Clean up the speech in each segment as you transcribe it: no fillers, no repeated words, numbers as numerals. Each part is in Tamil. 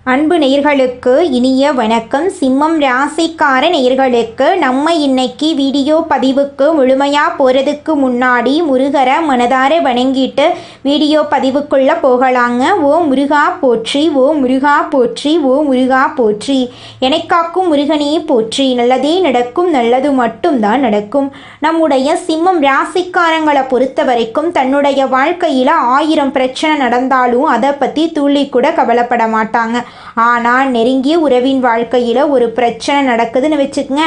அன்பு நேயர்களுக்கு இனிய வணக்கம். சிம்மம் ராசிக்கார நேயர்களுக்கு நம்ம இன்னைக்கு வீடியோ பதிவுக்கு முழுமையாக போகிறதுக்கு முன்னாடி முருகரை மனதார வணங்கிட்டு வீடியோ பதிவுக்குள்ளே போகலாங்க. ஓ முருகா போற்றி, ஓ முருகா போற்றி, ஓ முருகா போற்றி, எனக்காக்கும் முருகனே போற்றி. நல்லதே நடக்கும், நல்லது மட்டும்தான் நடக்கும். நம்முடைய சிம்மம் ராசிக்காரங்களை பொறுத்த வரைக்கும் தன்னுடைய வாழ்க்கையில் 1000 பிரச்சனை நடந்தாலும் அதை பற்றி துள்ளி கூட கவலைப்பட மாட்டாங்க. ஆனால் நெருங்கிய உறவின் வாழ்க்கையில் ஒரு பிரச்சனை நடக்குதுன்னு வச்சுக்கங்க,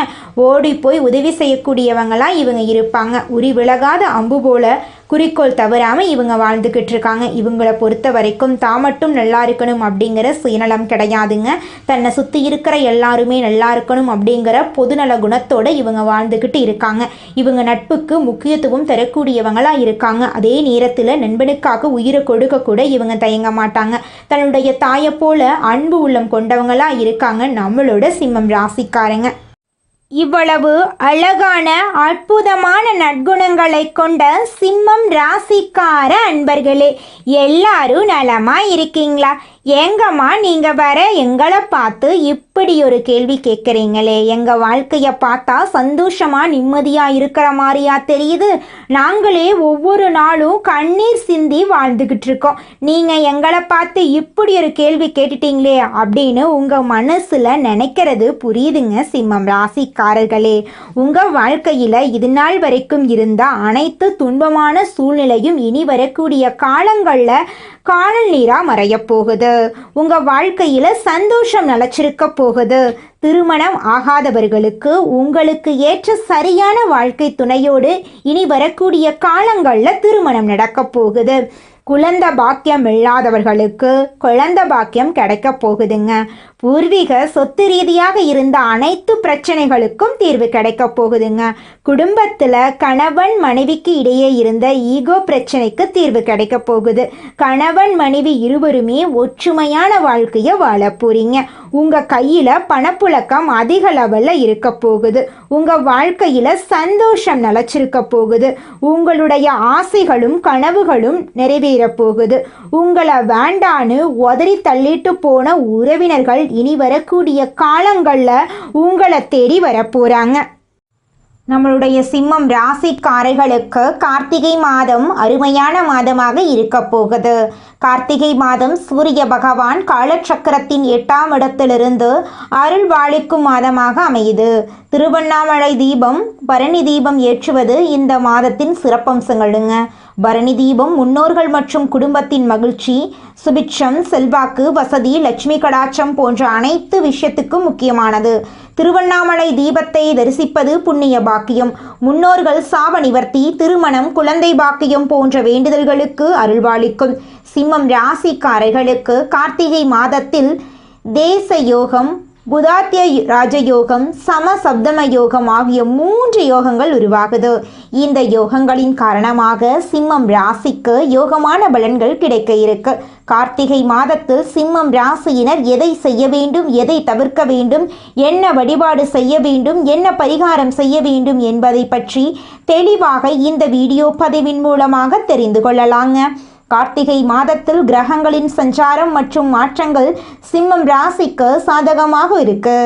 ஓடி போய் உதவி செய்யக்கூடியவங்களாம் இவங்க இருப்பாங்க. உரி விலகாத அம்பு போல குறிக்கோள் தவறாமல் இவங்க வாழ்ந்துக்கிட்டு இருக்காங்க. இவங்களை பொறுத்த வரைக்கும் தான் மட்டும் நல்லா இருக்கணும் அப்படிங்கிற சுயநலம் கிடையாதுங்க. தன்னை சுற்றி இருக்கிற எல்லாருமே நல்லா இருக்கணும் அப்படிங்கிற பொதுநல குணத்தோடு இவங்க வாழ்ந்துக்கிட்டு இருக்காங்க. இவங்க நட்புக்கு முக்கியத்துவம் தரக்கூடியவங்களாக இருக்காங்க. அதே நேரத்தில் நண்பனுக்காக உயிரை கொடுக்க கூட இவங்க தயங்க மாட்டாங்க. தன்னுடைய தாயை போல அன்பு உள்ளம் கொண்டவங்களாக இருக்காங்க நம்மளோட சிம்மம் ராசிக்காரங்க. இவ்வளவு அழகான அற்புதமான நற்குணங்களை கொண்ட சிம்மம் ராசிக்கார அன்பர்களே, எல்லாரும் நலமா இருக்கீங்களா? ஏங்கம்மா நீங்கள் வர எங்களை பார்த்து இப்படி ஒரு கேள்வி கேட்குறீங்களே, எங்கள் வாழ்க்கையை பார்த்தா சந்தோஷமாக நிம்மதியாக இருக்கிற மாதிரியா தெரியுது. நாங்களே ஒவ்வொரு நாளும் கண்ணீர் சிந்தி வாழ்ந்துக்கிட்டு இருக்கோம். நீங்கள் எங்களை பார்த்து இப்படி ஒரு கேள்வி கேட்டுட்டீங்களே அப்படின்னு உங்கள் மனசில் நினைக்கிறது புரியுதுங்க சிம்மம் ராசிக்காரர்களே. உங்கள் வாழ்க்கையில் இது நாள் வரைக்கும் இருந்த அனைத்து துன்பமான சூழ்நிலையும் இனி வரக்கூடிய காலங்களில் காணல் நீராக மறையப் போகுது. உங்கள் வாழ்க்கையில் சந்தோஷம் நிலச்சிருக்க போகுது. திருமணம் ஆகாதவர்களுக்கு உங்களுக்கு ஏற்ற சரியான வாழ்க்கை துணையோடு இனி வரக்கூடிய காலங்களில் திருமணம் நடக்க போகுது. குழந்தை பாக்கியம் இல்லாதவர்களுக்கு குழந்தை பாக்கியம் கிடைக்க போகுதுங்க. பூர்வீக சொத்து ரீதியாக இருந்த அனைத்து பிரச்சனைகளுக்கும் தீர்வு கிடைக்க போகுதுங்க. குடும்பத்தில் கணவன் மனைவிக்கு இடையே இருந்த ஈகோ பிரச்சனைக்கு தீர்வு கிடைக்க போகுது. கணவன் மனைவி இருவருமே ஒற்றுமையான வாழ்க்கையை வாழ போறீங்க. உங்கள் கையில் பணப்புழக்கம் அதிக லெவலில் இருக்க போகுது. உங்கள் வாழ்க்கையில் சந்தோஷம் நிலச்சிருக்க போகுது. உங்களுடைய ஆசைகளும் கனவுகளும் நிறைவேற போகுது. உங்களை வேண்டான்னு உதறி தள்ளிட்டு போன உறவினர்கள் இனி வரக்கூடிய காலங்களில் உங்களை தேடி வரப்போறாங்க. நம்மளுடைய சிம்மம் ராசிக்காரர்களுக்கு கார்த்திகை மாதம் அருமையான மாதமாக இருக்க போகுது. கார்த்திகை மாதம் சூரிய பகவான் காலச்சக்கரத்தின் 8ஆம் இடத்திலிருந்து அருள் வாழிக்கும் மாதமாக அமையுது. திருவண்ணாமலை தீபம், பரணி தீபம் ஏற்றுவது இந்த மாதத்தின் சிறப்பம்சங்களுங்க. பரணி தீபம் முன்னோர்கள் மற்றும் குடும்பத்தின் மகிழ்ச்சி, சுபிட்சம், செல்வாக்கு, வசதி, லட்சுமி கடாட்சம் போன்ற அனைத்து விஷயத்துக்கும் முக்கியமானது. திருவண்ணாமலை தீபத்தை தரிசிப்பது புண்ணிய பாக்கியம். முன்னோர்கள் சாப நிவர்த்தி, திருமணம், குழந்தை பாக்கியம் போன்ற வேண்டுதல்களுக்கு அருள்வாளிக்கும். சிம்மம் ராசிக்காரர்களுக்கு கார்த்திகை மாதத்தில் தேச யோகம், புதாத்திய ராஜயோகம், சமசப்தம யோகம் ஆகிய 3 யோகங்கள் உருவாகுது. இந்த யோகங்களின் காரணமாக சிம்மம் ராசிக்கு யோகமான பலன்கள் கிடைக்க இருக்கு. கார்த்திகை மாதத்தில் சிம்மம் ராசியினர் எதை செய்ய வேண்டும், எதை தவிர்க்க வேண்டும், என்ன வழிபாடு செய்ய வேண்டும், என்ன பரிகாரம் செய்ய வேண்டும் என்பதை பற்றி தெளிவாக இந்த வீடியோ பதிவின் மூலமாக தெரிந்து கொள்ளலாங்க. கார்த்திகை மாதத்தில் கிரகங்களின் சஞ்சாரம் மற்றும் மாற்றங்கள் சிம்மம் ராசிக்கு சாதகமாக இருக்கு.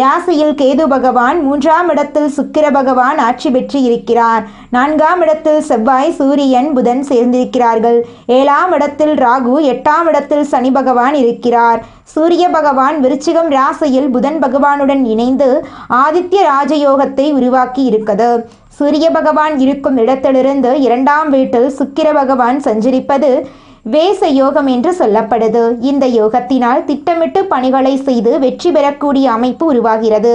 ராசியில் கேது பகவான், 3ஆம் இடத்தில் சுக்கிர பகவான் ஆட்சி பெற்று இருக்கிறார். 4ஆம் இடத்தில் செவ்வாய், சூரியன், புதன் சேர்ந்திருக்கிறார்கள். 7ஆம் இடத்தில் ராகு, 8ஆம் இடத்தில் சனி பகவான் இருக்கிறார். சூரிய பகவான் விருச்சிகம் ராசியில் புதன் பகவானுடன் இணைந்து ஆதித்ய ராஜயோகத்தை உருவாக்கி இருக்குது. சூரிய பகவான் இருக்கும் இடத்திலிருந்து 2ஆம் வீட்டில் சுக்கிர பகவான் சஞ்சரிப்பது வேச யோகம் என்று சொல்லப்படுது. இந்த யோகத்தினால் திட்டமிட்டு பணிகளை செய்து வெற்றி பெறக்கூடிய அமைப்பு உருவாகிறது.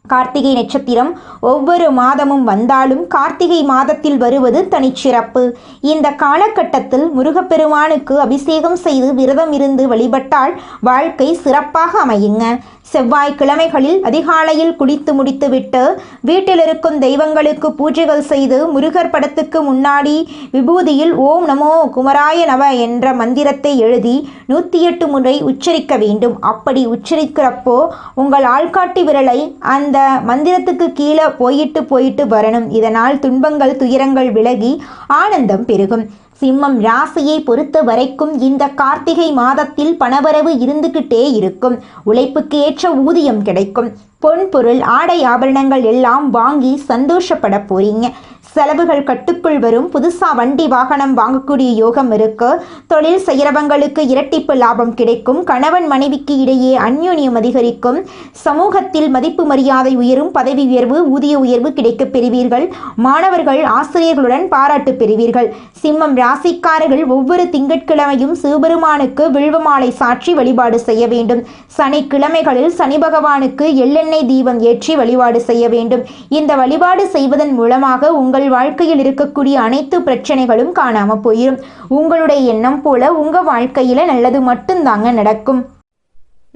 கார்த்திகை நட்சத்திரம் ஒவ்வொரு மாதமும் வந்தாலும் கார்த்திகை மாதத்தில் வருவது தனிச்சிறப்பு. இந்த காலகட்டத்தில் முருகப்பெருமானுக்கு அபிஷேகம் செய்து விரதம் இருந்து வழிபட்டால் வாழ்க்கை சிறப்பாக அமையுங்க. செவ்வாய்க்கிழமைகளில் அதிகாலையில் குளித்து முடித்துவிட்டு வீட்டில் இருக்கும் தெய்வங்களுக்கு பூஜைகள் செய்து முருகர் படத்துக்கு முன்னாடி விபூதியில் ஓம் நமோ குமராய நவ என்ற மந்திரத்தை எழுதி 108 முறை உச்சரிக்க வேண்டும். அப்படி உச்சரிக்கிறப்போ உங்கள் ஆள்காட்டி விரலை அந்த அந்த மந்திரத்துக்கு கீழே போயிட்டு வரணும். இதனால் துன்பங்கள் துயரங்கள் விலகி ஆனந்தம் பெருகும். சிம்மம் ராசியை பொறுத்த வரைக்கும் இந்த கார்த்திகை மாதத்தில் பணவரவு இருந்துகிட்டே இருக்கும். உழைப்புக்கு ஏற்ற ஊதியம் கிடைக்கும். பொன் பொருள் ஆடை ஆபரணங்கள் எல்லாம் வாங்கி சந்தோஷப்பட போறீங்க. செலவுகள் கட்டுக்குள் வரும். புதுசா வண்டி வாகனம் வாங்கக்கூடிய யோகம் இருக்கு. தொழில் செய்கிறவங்களுக்கு இரட்டிப்பு லாபம் கிடைக்கும். கணவன் மனைவிக்கு இடையே அந்யோன்யம் அதிகரிக்கும். சமூகத்தில் மதிப்பு மரியாதை உயரும். பதவி உயர்வு ஊதிய உயர்வு கிடைக்கப் பெறுவீர்கள். மாணவர்கள் ஆசிரியர்களுடன் பாராட்டு பெறுவீர்கள். சிம்மம் ராசிக்காரர்கள் ஒவ்வொரு திங்கட்கிழமையும் சிவபெருமானுக்கு வில்வமாலை சாற்றி வழிபாடு செய்ய வேண்டும். சனிக்கிழமைகளில் சனி பகவானுக்கு எள்ளெண்ணெய் தீபம் ஏற்றி வழிபாடு செய்ய வேண்டும். இந்த வழிபாடு செய்வதன் மூலமாக உங்கள் வாழ்க்கையில் இருக்கக்கூடிய அனைத்து பிரச்சனைகளும் காணாம போயிடும். உங்களுடைய எண்ணம் போல உங்க வாழ்க்கையில நல்லது மட்டும்தாங்க நடக்கும்.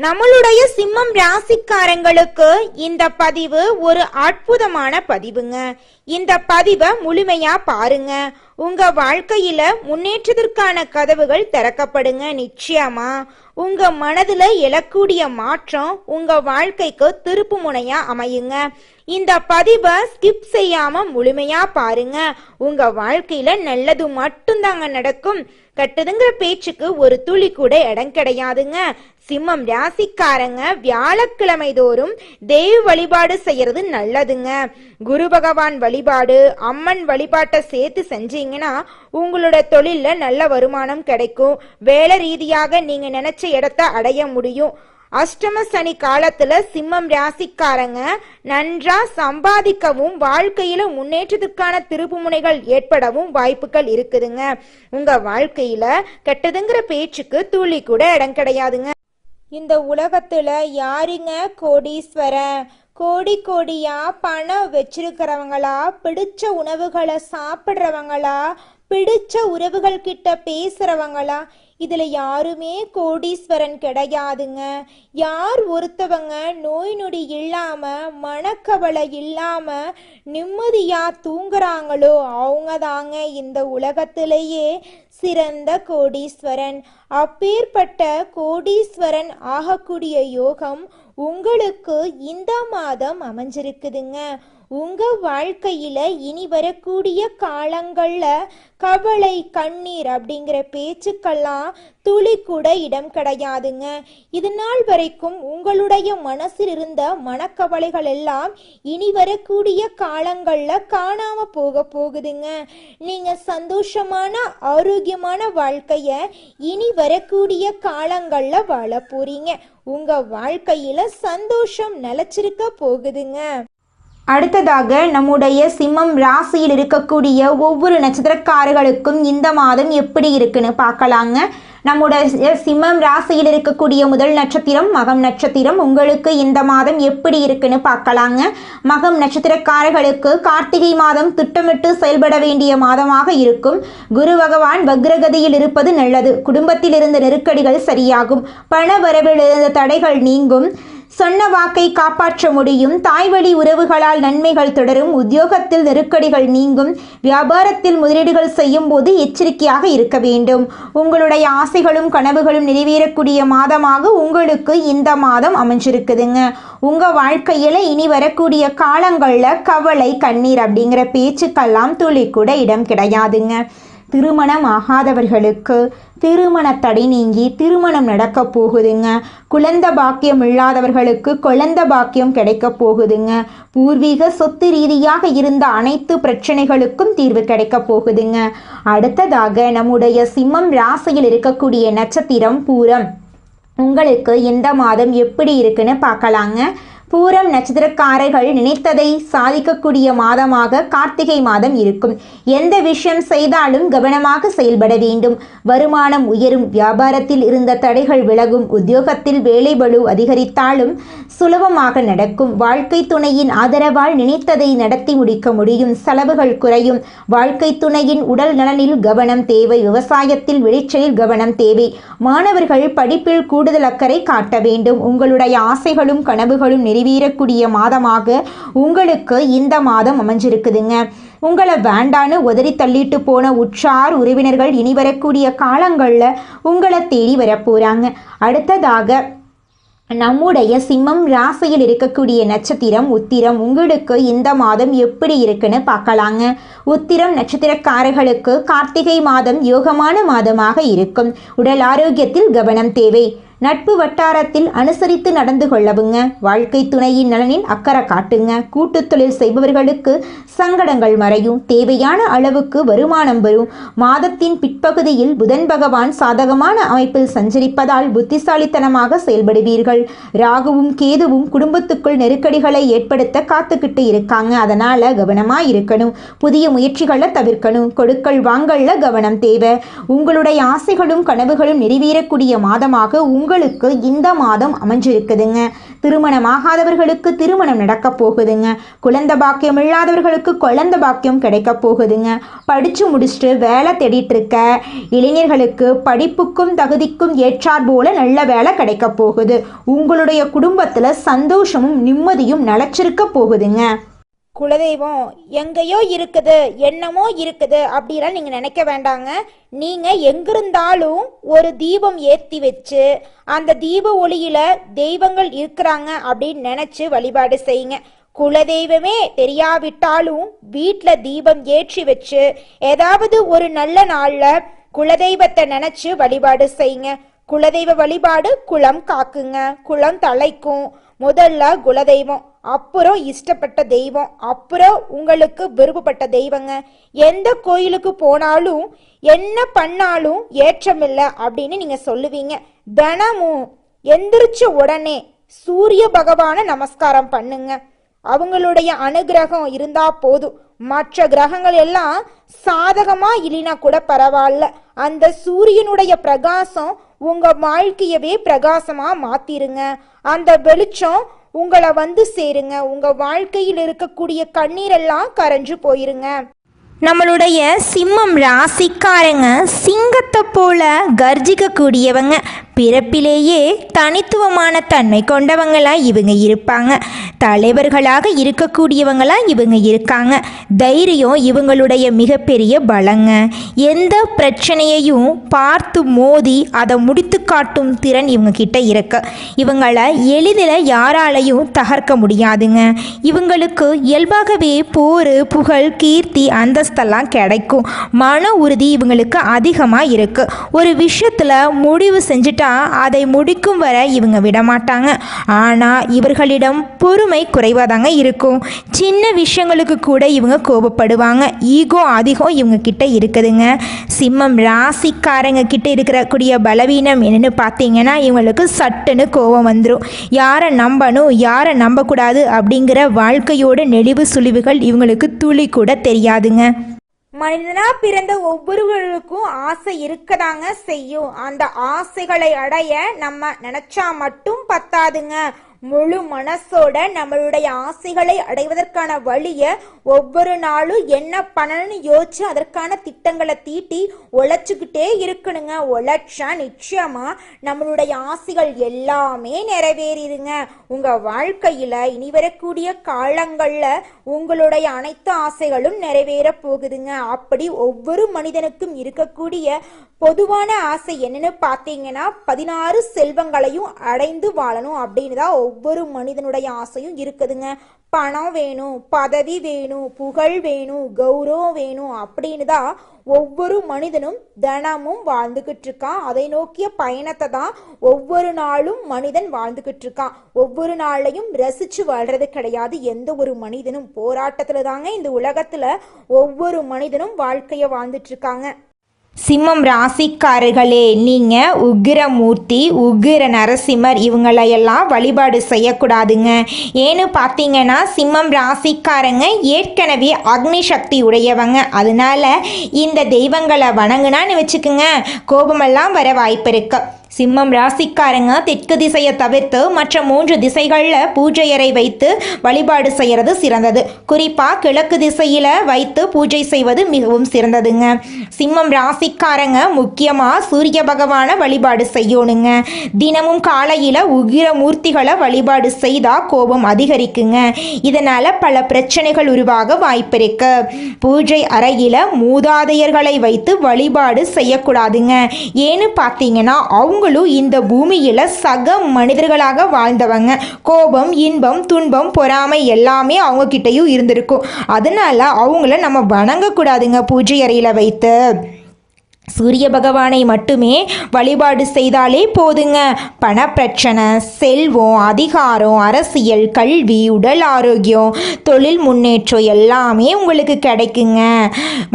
நம்மளுடைய சிம்மம் ராசிக்காரங்களுக்கு இந்த பதிவு ஒரு அற்புதமான பதிவுங்க. இந்த பதிவை முழுமையா பாருங்க. உங்க வாழ்க்கையில முன்னேற்றத்திற்கான கதவுகள் திறக்கப்படுங்க. நிச்சயமா உங்க மனதுல எழக்கூடிய மாற்றம் உங்க வாழ்க்கைக்கு திருப்பு முனையா அமையுங்க. இந்த பதிவை ஸ்கிப் செய்யாம முழுமையா பாருங்க. உங்க வாழ்க்கையில நல்லது மட்டும்தாங்க நடக்கும். கட்டுதுங்கிற பேச்சுக்கு ஒரு துளி கூட இடம் கிடையாதுங்க. சிம்மம் ராசிக்காரங்க வியாழக்கிழமை தோறும் தெய்வ வழிபாடு செய்யறது நல்லதுங்க. குரு பகவான் வழிபாடு அம்மன் வழிபாட்டை சேர்த்து செஞ்சீங்கன்னா உங்களோட தொழில்ல நல்ல வருமானம் கிடைக்கும். வேலை ரீதியாக நீங்க நினைச்ச இடத்தை அடைய முடியும். அஷ்டம சனி காலத்துல சிம்மம் ராசிக்காரங்க நன்றா சம்பாதிக்கவும் வாழ்க்கையில முன்னேற்றத்துக்கான திருப்புமுனைகள் ஏற்படவும் வாய்ப்புகள் இருக்குதுங்க. உங்க வாழ்க்கையில கெட்டதுங்கிற பேச்சுக்கு துளி கூட இடம் கிடையாதுங்க. இந்த உலகத்துல யாருங்க கோடீஸ்வரன்? கோடி கோடியா பணம் வச்சிருக்கிறவங்களா, பிடிச்ச உணவுகளை சாப்பிட்றவங்களா, பிடிச்ச உறவுகள் கிட்ட பேசுறவங்களா? இதுல யாருமே கோடீஸ்வரன் கிடையாதுங்க. யார் ஒருத்தவங்க நோய் நொடி இல்லாம மனக்கவலை இல்லாம நிம்மதியா தூங்குறாங்களோ அவங்க தாங்க இந்த உலகத்திலேயே சிறந்த கோடீஸ்வரன். அப்பேற்பட்ட கோடீஸ்வரன் ஆகக்கூடிய யோகம் உங்களுக்கு இந்த மாதம் அமைஞ்சிருக்குதுங்க. உங்க வாழ்க்கையில இனி வரக்கூடிய காலங்கள்ல கவலை கண்ணீர் அப்படிங்கிற பேச்சுக்கெல்லாம் துளி கூட இடம் கிடையாதுங்க. இது நாள் வரைக்கும் உங்களுடைய மனசில் இருந்த மனக்கவலைகள் எல்லாம் இனி வரக்கூடிய காலங்கள்ல காணாம போகுதுங்க. நீங்க சந்தோஷமான ஆரோக்கியமான வாழ்க்கைய இனி வரக்கூடிய காலங்கள்ல வாழ போறீங்க. உங்க வாழ்க்கையில சந்தோஷம் நிலைச்சிருக்க போகுதுங்க. அடுத்ததாக நம்முடைய சிம்மம் ராசியில் இருக்கக்கூடிய ஒவ்வொரு நட்சத்திரக்காரர்களுக்கும் இந்த மாதம் எப்படி இருக்குன்னு பார்க்கலாங்க. நம்முடைய சிம்மம் ராசியில் இருக்கக்கூடிய முதல் நட்சத்திரம் மகம் நட்சத்திரம். உங்களுக்கு இந்த மாதம் எப்படி இருக்குன்னு பார்க்கலாங்க. மகம் நட்சத்திரக்காரர்களுக்கு கார்த்திகை மாதம் திட்டமிட்டு செயல்பட வேண்டிய மாதமாக இருக்கும். குரு பகவான் வக்ரகதியில் இருப்பது நல்லது. குடும்பத்தில் இருந்த நெருக்கடிகள் சரியாகும். பண வரவில் இருந்த தடைகள் நீங்கும். சொன்ன வாக்கை காப்பாற்ற முடியும். தாய்வழி உறவுகளால் நன்மைகள் தொடரும். உத்தியோகத்தில் நெருக்கடிகள் நீங்கும். வியாபாரத்தில் முதலீடுகள் செய்யும் போது எச்சரிக்கையாக இருக்க வேண்டும். உங்களுடைய ஆசைகளும் கனவுகளும் நிறைவேறக்கூடிய மாதமாக உங்களுக்கு இந்த மாதம் அமைஞ்சிருக்குதுங்க. உங்க வாழ்க்கையில இனி வரக்கூடிய காலங்கள்ல கவலை கண்ணீர் அப்படிங்கிற பேச்சுக்கெல்லாம் துளி கூட இடம் கிடையாதுங்க. திருமணம் ஆகாதவர்களுக்கு திருமண தடை நீங்கி திருமணம் நடக்க போகுதுங்க. குழந்தை பாக்கியம் இல்லாதவர்களுக்கு குழந்தை பாக்கியம் கிடைக்க போகுதுங்க. பூர்வீக சொத்து ரீதியாக இருந்த அனைத்து பிரச்சனைகளுக்கும் தீர்வு கிடைக்க போகுதுங்க. அடுத்ததாக நம்முடைய சிம்மம் ராசியில் இருக்கக்கூடிய நட்சத்திரம் பூரம். உங்களுக்கு இந்த மாதம் எப்படி இருக்குன்னு பார்க்கலாங்க. பூரம் நட்சத்திரக்காரர்கள் நினைத்ததை சாதிக்கக்கூடிய மாதமாக கார்த்திகை மாதம் இருக்கும். எந்த விஷயம் செய்தாலும் கவனமாக செயல்பட வேண்டும். வருமானம் உயரும். வியாபாரத்தில் இருந்த தடைகள் விலகும். உத்தியோகத்தில் வேலை பளு அதிகரித்தாலும் சுலபமாக நடக்கும். வாழ்க்கை துணையின் ஆதரவால் நினைத்ததை நடத்தி முடிக்க முடியும். செலவுகள் குறையும். வாழ்க்கை துணையின் உடல் நலனில் கவனம் தேவை. விவசாயத்தில் விளைச்சலில் கவனம் தேவை. மாணவர்கள் படிப்பில் கூடுதல் அக்கறை காட்ட வேண்டும். உங்களுடைய ஆசைகளும் கனவுகளும் நிறைவேறக்கூடிய மாதமாக உங்களுக்கு இந்த மாதம் அமைஞ்சிருக்குதுங்க. உங்களை வேண்டான்னு உதறி தள்ளிட்டு போன உற்றார் உறவினர்கள் இனி வரக்கூடிய காலங்களில் உங்களை தேடி வரப்போகிறாங்க. அடுத்ததாக நம்முடைய சிம்மம் ராசியில் இருக்கக்கூடிய நட்சத்திரம் உத்திரம். உங்களுக்கு இந்த மாதம் எப்படி இருக்குன்னு பார்க்கலாங்க. உத்திரம் நட்சத்திரக்காரர்களுக்கு கார்த்திகை மாதம் யோகமான மாதமாக இருக்கும். உடல் ஆரோக்கியத்தில் கவனம் தேவை. நட்பு வட்டாரத்தில் அனுசரித்து நடந்து கொள்ளவுங்க. வாழ்க்கை துணையின் நலனில் அக்கறை காட்டுங்க. கூட்டு தொழில் செய்பவர்களுக்கு சங்கடங்கள் மறையும். தேவையான அளவுக்கு வருமானம் வரும். மாதத்தின் பிற்பகுதியில் புதன் பகவான் சாதகமான அமைப்பில் சஞ்சரிப்பதால் புத்திசாலித்தனமாக செயல்படுவீர்கள். ராகுவும் கேதுவும் குடும்பத்துக்குள் நெருக்கடிகளை ஏற்படுத்த காத்துக்கிட்டு இருக்காங்க. அதனால கவனமா இருக்கணும். புதிய முயற்சிகளை தவிர்க்கணும். கொடுக்கல் வாங்கல்ல கவனம் தேவை. உங்களுடைய ஆசைகளும் கனவுகளும் நிறைவேறக்கூடிய மாதமாக உங்களுக்கு இந்த மாதம் அமைஞ்சிருக்குதுங்க. திருமணமாகாதவர்களுக்கு திருமணம் நடக்க போகுதுங்க. குழந்தை பாக்கியம் இல்லாதவர்களுக்கு குழந்தை பாக்கியம் கிடைக்க போகுதுங்க. படிச்சு முடிச்சுட்டு வேலை தேடிட்டு இருக்க இளைஞர்களுக்கு படிப்புக்கும் தகுதிக்கும் ஏற்றார் போல நல்ல வேலை கிடைக்க போகுது. உங்களுடைய குடும்பத்துல சந்தோஷமும் நிம்மதியும் நிலைச்சிருக்க போகுதுங்க. குலதெய்வம் எங்கேயோ இருக்குது, என்னமோ இருக்குது அப்படிலாம் நீங்கள் நினைக்க வேண்டாங்க. நீங்கள் எங்கிருந்தாலும் ஒரு தீபம் ஏற்றி வச்சு அந்த தீப ஒளியில் தெய்வங்கள் இருக்கிறாங்க அப்படின்னு நினச்சி வழிபாடு செய்யுங்க. குலதெய்வமே தெரியாவிட்டாலும் வீட்டில் தீபம் ஏற்றி வச்சு ஏதாவது ஒரு நல்ல நாளில் குலதெய்வத்தை நினச்சி வழிபாடு செய்யுங்க. குலதெய்வ வழிபாடு குலம் காக்குங்க, குலம் தலைக்கும். முதல்ல குலதெய்வம், அப்புறம் இஷ்டப்பட்ட தெய்வம், அப்புறம் உங்களுக்கு விருப்பப்பட்ட தெய்வங்க. எந்த கோயிலுக்கு போனாலும் என்ன பண்ணாலும் ஏற்றமில்லை அப்படின்னு நீங்க சொல்லுவீங்க. தினமும் எந்திரிச்ச உடனே சூரிய பகவானை நமஸ்காரம் பண்ணுங்க. அவங்களுடைய அனுகிரகம் இருந்தா போதும். மற்ற கிரகங்கள் எல்லாம் சாதகமா இல்லைனா கூட பரவாயில்ல. அந்த சூரியனுடைய பிரகாசம் உங்க வாழ்க்கையவே பிரகாசமா மாத்திருங்க. அந்த வெளிச்சம் உங்களை வந்து சேருங்க. உங்க வாழ்க்கையில் இருக்கக்கூடிய கண்ணீரெல்லாம் கரைஞ்சு போயிருங்க. நம்மளுடைய சிம்மம் ராசிக்காரங்க சிங்கத்தை போல கர்ஜிக்கக்கூடியவங்க. பிறப்பிலேயே தனித்துவமான தன்மை கொண்டவங்களாக இவங்க இருப்பாங்க. தலைவர்களாக இருக்கக்கூடியவங்களாக இவங்க இருக்காங்க. தைரியம் இவங்களுடைய மிகப்பெரிய பலங்க. எந்த பிரச்சனையையும் பார்த்து மோதி அதை முடித்து காட்டும் திறன் இவங்க கிட்ட இருக்கு. இவங்களை எளிதில் யாராலையும் தகர்க்க முடியாதுங்க. இவங்களுக்கு இயல்பாகவே போர், புகழ், கீர்த்தி, அந்தஸ்தெல்லாம் கிடைக்கும். மன உறுதி இவங்களுக்கு அதிகமாக இருக்கு. ஒரு விஷயத்தில் முடிவு செஞ்சுட்டா அதை முடிக்கும் வரை இவங்க விடமாட்டாங்க. ஆனால் இவர்களிடம் பொறுமை குறைவாதாங்க இருக்கும். சின்ன விஷயங்களுக்கு கூட இவங்க கோபப்படுவாங்க. ஈகோ அதிகம் இவங்க கிட்ட இருக்குதுங்க. சிம்மம் ராசிக்காரங்க கிட்ட இருக்கக்கூடிய பலவீனம் என்னன்னு பார்த்தீங்கன்னா, இவங்களுக்கு சட்டுன்னு கோபம் வந்துடும். யாரை நம்பணும் யாரை நம்பக்கூடாது அப்படிங்கிற வாழ்க்கையோட நெளிவு சுழிவுகள் இவங்களுக்கு துளி கூட தெரியாதுங்க. மனிதனா பிறந்த ஒவ்வொருவருக்கும் ஆசை இருக்கதாங்க செய்யும். அந்த ஆசைகளை அடைய நம்ம நினைச்சா மட்டும் பத்தாதுங்க. முழு மனசோட நம்மளுடைய ஆசைகளை அடைவதற்கான வழியை ஒவ்வொரு நாளும் என்ன பண்ணணும்னு யோசிச்சு அதற்கான திட்டங்களை தீட்டி உழைச்சிக்கிட்டே இருக்கணுங்க. உழைச்சா நிச்சயமா நம்மளுடைய ஆசைகள் எல்லாமே நிறைவேறிடுங்க. உங்க வாழ்க்கையில இனி வரக்கூடிய காலங்கள்ல உங்களுடைய அனைத்து ஆசைகளும் நிறைவேற போகுதுங்க. அப்படி ஒவ்வொரு மனிதனுக்கும் இருக்கக்கூடிய பொதுவான ஆசை என்னன்னு பார்த்தீங்கன்னா 16 செல்வங்களையும் அடைந்து வாழணும் அப்படின்னு தான் ஒவ்வொரு மனிதனுடைய ஆசையும் இருக்குதுங்க. பணம் வேணும், பதவி வேணும், புகழ் வேணும், கௌரவம் வேணும் அப்படின்னு தான் ஒவ்வொரு மனிதனும் தினமும் வாழ்ந்துகிட்டு இருக்கான். அதை நோக்கிய பயணத்தை தான் ஒவ்வொரு நாளும் மனிதன் வாழ்ந்துகிட்டு இருக்கான். ஒவ்வொரு நாளையும் ரசிச்சு வாழ்றது கிடையாது. எந்த ஒரு மனிதனும் போராட்டத்துல தாங்க இந்த உலகத்துல ஒவ்வொரு மனிதனும் வாழ்க்கைய வாழ்ந்துட்டு இருக்காங்க. சிம்மம் ராசிக்காரர்களே, நீங்கள் உக்கிரமூர்த்தி, உக்கிர நரசிம்மர் இவங்களையெல்லாம் வழிபாடு செய்யக்கூடாதுங்க. ஏன்னு பார்த்தீங்கன்னா, சிம்மம் ராசிக்காரங்க ஏற்கனவே அக்னி சக்தி உடையவங்க. அதனால இந்த தெய்வங்களை வணங்குனான்னு வச்சுக்கோங்க, கோபமெல்லாம் வர வாய்ப்பு இருக்கு. சிம்மம் ராசிக்காரங்க தெற்கு திசையை தவிர்த்து மற்ற 3 திசைகளில் பூஜை அறை வைத்து வழிபாடு செய்கிறது சிறந்தது. குறிப்பாக கிழக்கு திசையில் வைத்து பூஜை செய்வது மிகவும் சிறந்ததுங்க. சிம்மம் ராசிக்காரங்க முக்கியமாக சூரிய பகவானை வழிபாடு செய்யணுங்க. தினமும் காலையில் உக்கிர மூர்த்திகளை வழிபாடு செய்தால் கோபம் அதிகரிக்குங்க. இதனால் பல பிரச்சனைகள் உருவாக வாய்ப்பு இருக்கு. பூஜை அறையில் மூதாதையர்களை வைத்து வழிபாடு செய்யக்கூடாதுங்க. ஏன்னு பார்த்தீங்கன்னா அவங்க அவங்களும் இந்த பூமியில் சக மனிதர்களாக வாழ்ந்தவங்க. கோபம், இன்பம், துன்பம், பொறாமை எல்லாமே அவங்கக்கிட்டையும் இருந்திருக்கும். அதனால் அவங்கள நம்ம வணங்கக்கூடாதுங்க பூஜை அறையில் வைத்து. சூரிய பகவானை மட்டுமே வழிபாடு செய்தாலே போதுங்க. பணப்பிரச்சனை, செல்வம், அதிகாரம், அரசியல், கல்வி, உடல் ஆரோக்கியம், தொழில் முன்னேற்றம் எல்லாமே உங்களுக்கு கிடைக்குங்க.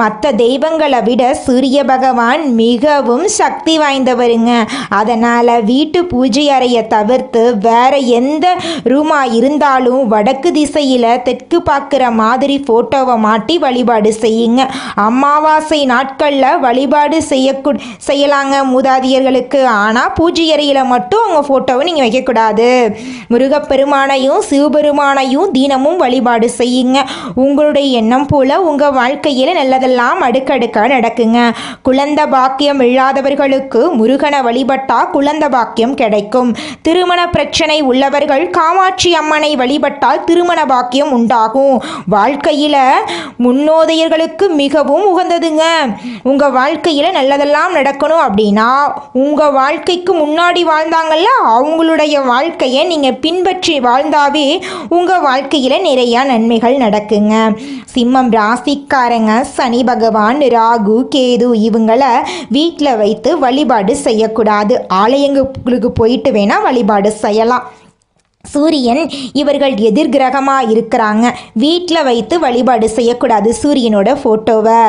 மற்ற தெய்வங்களை விட சூரிய பகவான் மிகவும் சக்தி வாய்ந்தவருங்க. அதனால் வீட்டு பூஜை அறையை தவிர்த்து வேற எந்த ரூமாக இருந்தாலும் வடக்கு திசையில் தெற்கு பார்க்குற மாதிரி ஃபோட்டோவை மாட்டி வழிபாடு செய்யுங்க. அமாவாசை நாட்களில் வழிபாடு செய்யலாங்க மூதாதியர்களுக்கு. ஆனால் பூஜை அறையில் மட்டும் அவங்க ஃபோட்டோவை நீங்கள் வைக்கக்கூடாது. முருகப்பெருமானையும் சிவபெருமானையும் தினமும் வழிபாடு செய்யுங்க. உங்களுடைய எண்ணம் போல் உங்கள் வாழ்க்கையில் நல்லதெல்லாம் அடுக்கடுக்காக நடக்குங்க. குழந்தை பாக்கியம் இல்லாதவர்களுக்கு முருகனை வழிபட்டால் குழந்தை பாக்கியம் கிடைக்கும். திருமண பிரச்சனை உள்ளவர்கள் காமாட்சி அம்மனை வழிபட்டால் திருமண பாக்கியம் உண்டாகும். வாழ்க்கையில் முன்னோதையர்களுக்கு மிகவும் உகந்ததுங்க. உங்கள் வாழ்க்கையில் நல்லதெல்லாம் நடக்கணும் அப்படின்னா உங்கள் வாழ்க்கைக்கு முன்னாடி வாழ்ந்தாங்கல்ல அவங்களுடைய வாழ்க்கையை நீங்கள் பின்பற்றி வாழ்ந்தாவே உங்கள் வாழ்க்கையில் நிறையா நன்மைகள் நடக்குங்க. சிம்மம் ராசிக்காரங்க சனி பகவான், ராகு, கேது இவங்களை வீட்டில் வைத்து வழிபாடு செய்யக்கூடாது. ஆலயங்களுக்கு போயிட்டு வேணால் வழிபாடு செய்யலாம். சூரியன் இவர்கள் எதிர்கிரகமாக இருக்கிறாங்க. வீட்டில் வைத்து வழிபாடு செய்யக்கூடாது. சூரியனோட ஃபோட்டோவை,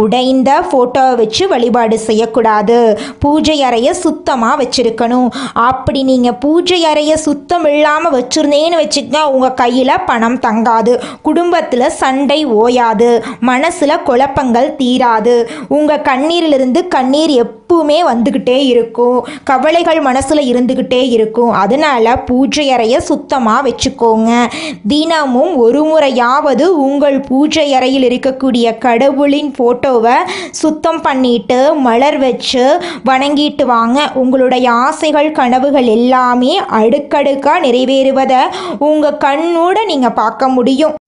உடைந்த ஃபோட்டோவை வச்சு வழிபாடு செய்யக்கூடாது. பூஜை அறையை சுத்தமாக வச்சுருக்கணும். அப்படி நீங்கள் பூஜை அறையை சுத்தம் இல்லாமல் வச்சுருந்தேன்னு வச்சுக்கோங்க, உங்கள் கையில் பணம் தங்காது, குடும்பத்தில் சண்டை ஓயாது, மனசில் குழப்பங்கள் தீராது, உங்கள் கண்ணீரிலிருந்து கண்ணீர் எப்பவுமே வந்துக்கிட்டே இருக்கும், கவலைகள் மனசில் இருந்துக்கிட்டே இருக்கும். அதனால் பூஜை அறையை சுத்தமாக வச்சுக்கோங்க. தினமும் ஒரு முறையாவது உங்கள் பூஜை அறையில் இருக்கக்கூடிய கடவுளின் ஃபோட்டோவை சுத்தம் பண்ணிட்டு மலர் வச்சு வணங்கிட்டு வாங்க. உங்களுடைய ஆசைகள், கனவுகள் எல்லாமே அடுக்கடுக்காக நிறைவேறுவதை உங்கள் கண்ணோட நீங்கள் பார்க்க முடியும்.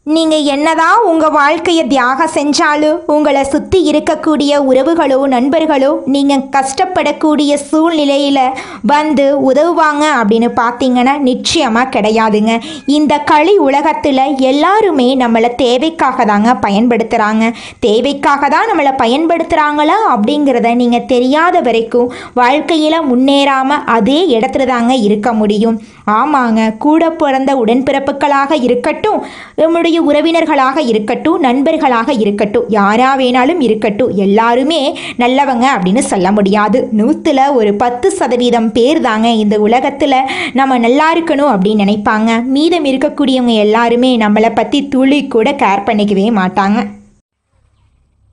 நீங்கள் என்னதான் உங்கள் வாழ்க்கையை தியாகம் செஞ்சாலும் உங்களை சுற்றி இருக்கக்கூடிய உறவுகளோ நண்பர்களோ நீங்கள் கஷ்டப்படக்கூடிய சூழ்நிலையில் வந்து உதவுவாங்க அப்படின்னு பார்த்தீங்கன்னா நிச்சயமாக கிடையாதுங்க. இந்த களி உலகத்தில் எல்லாருமே நம்மளை தேவைக்காக தாங்க பயன்படுத்துகிறாங்க. தேவைக்காக தான் நம்மளை பயன்படுத்துகிறாங்களா அப்படிங்கிறத நீங்கள் தெரியாத வரைக்கும் வாழ்க்கையில் முன்னேறாமல் அதே இடத்துல தாங்க இருக்க முடியும். ஆமாங்க, கூட பிறந்த உடன்பிறப்புகளாக இருக்கட்டும், நம்முடைய உறவினர்களாக இருக்கட்டும், நண்பர்களாக இருக்கட்டும், யாரா வேணாலும் இருக்கட்டும், எல்லாருமே நல்லவங்க அப்படின்னு சொல்ல முடியாது. 100ல் ஒரு 10% பேர் தாங்க இந்த உலகத்தில் நம்ம நல்லா இருக்கணும் அப்படின்னு நினைப்பாங்க. மீதம் இருக்கக்கூடியவங்க எல்லாருமே நம்மளை பற்றி துளி கூட கேர் பண்ணிக்கவே மாட்டாங்க.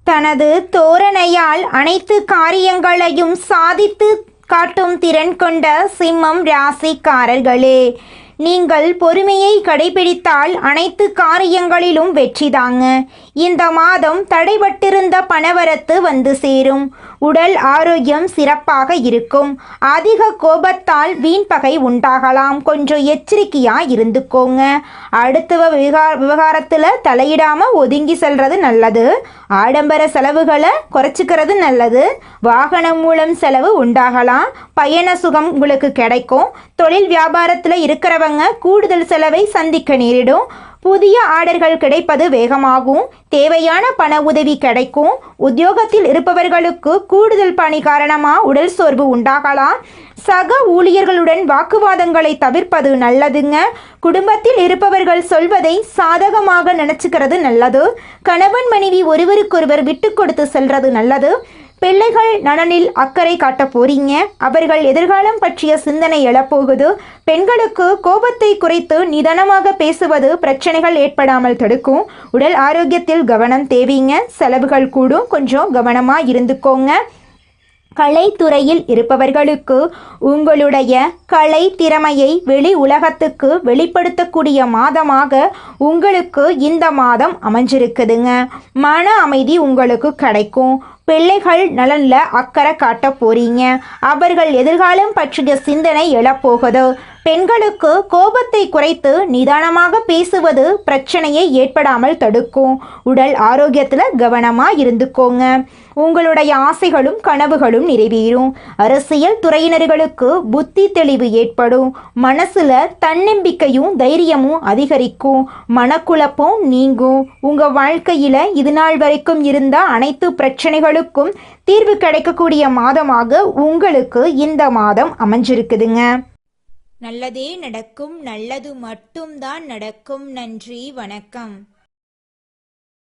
தனது தோரணையால் அனைத்து காரியங்களையும் சாதித்து காட்டும் திறன் கொண்ட சிம்மம் ராசிக்காரர்களே, நீங்கள் பொறுமையை கடைபிடித்தால் அனைத்து காரியங்களிலும் வெற்றிதாங்க. இந்த மாதம் தடைபட்டிருந்த பணவரத்து வந்து சேரும். உடல் ஆரோக்கியம் சிறப்பாக இருக்கும். அதிக கோபத்தால் வீண்பகை உண்டாகலாம். கொஞ்சம் எச்சரிக்கையாக இருந்துக்கோங்க. அடுத்த விவகாரத்தில் தலையிடாமல் ஒதுங்கி செல்றது நல்லது. ஆடம்பர செலவுகளை குறைச்சிக்கிறது நல்லது. வாகனம் மூலம் செலவு உண்டாகலாம். பயண சுகம் உங்களுக்கு கிடைக்கும். தொழில் வியாபாரத்தில் இருக்கிறவங்க கூடுதல் செலவை சந்திக்க நேரிடும். புதிய ஆர்டர்கள் கிடைப்பது வேகமாகும். தேவையான பண உதவி கிடைக்கும். உத்தியோகத்தில் இருப்பவர்களுக்கு கூடுதல் பணி காரணமாக உடல் சோர்வு உண்டாகலாம். சக ஊழியர்களுடன் வாக்குவாதங்களை தவிர்ப்பது நல்லதுங்க. குடும்பத்தில் இருப்பவர்கள் சொல்வதை சாதகமாக நினச்சிக்கிறது நல்லது. கணவன் மனைவி ஒருவருக்கொருவர் விட்டு கொடுத்து செல்றது நல்லது. பிள்ளைகள் நலனில் அக்கறை காட்ட போறீங்க. அவர்கள் எதிர்காலம் பற்றிய சிந்தனை எழப்போகுது. பெண்களுக்கு கோபத்தை குறைத்து நிதானமாக பேசுவது பிரச்சனைகள் ஏற்படாமல் தடுக்கும். உடல் ஆரோக்கியத்தில் கவனம் தேவைங்க. செலவுகள் கூடும், கொஞ்சம் கவனமாக இருந்துக்கோங்க. கலைத்துறையில் இருப்பவர்களுக்கு உங்களுடைய கலை திறமையை வெளி உலகத்துக்கு வெளிப்படுத்தக்கூடிய மாதமாக உங்களுக்கு இந்த மாதம் அமைஞ்சிருக்குதுங்க. மன அமைதி உங்களுக்கு கிடைக்கும். பிள்ளைகள் நலன்ல அக்கறை காட்ட போறீங்க. அவர்கள் எதிர்காலம் பற்றிய சிந்தனை எழப்போகுது. பெண்களுக்கு கோபத்தை குறைத்து நிதானமாக பேசுவது பிரச்சனையை ஏற்படாமல் தடுக்கும். உடல் ஆரோக்கியத்தில் கவனமாக இருந்துக்கோங்க. உங்களுடைய ஆசைகளும் கனவுகளும் நிறைவேறும். அரசியல் துறையினர்களுக்கு புத்தி தெளிவு ஏற்படும். மனசுல தன்னம்பிக்கையும் தைரியமும் அதிகரிக்கும். மனக்குழப்பம் நீங்கும். உங்க வாழ்க்கையில இது நாள் வரைக்கும் இருந்த அனைத்து பிரச்சனைகளுக்கும் தீர்வு கிடைக்கக்கூடிய மாதமாக உங்களுக்கு இந்த மாதம் அமைஞ்சிருக்குதுங்க. நல்லதே நடக்கும். நல்லது மட்டும்தான் நடக்கும். நன்றி, வணக்கம்.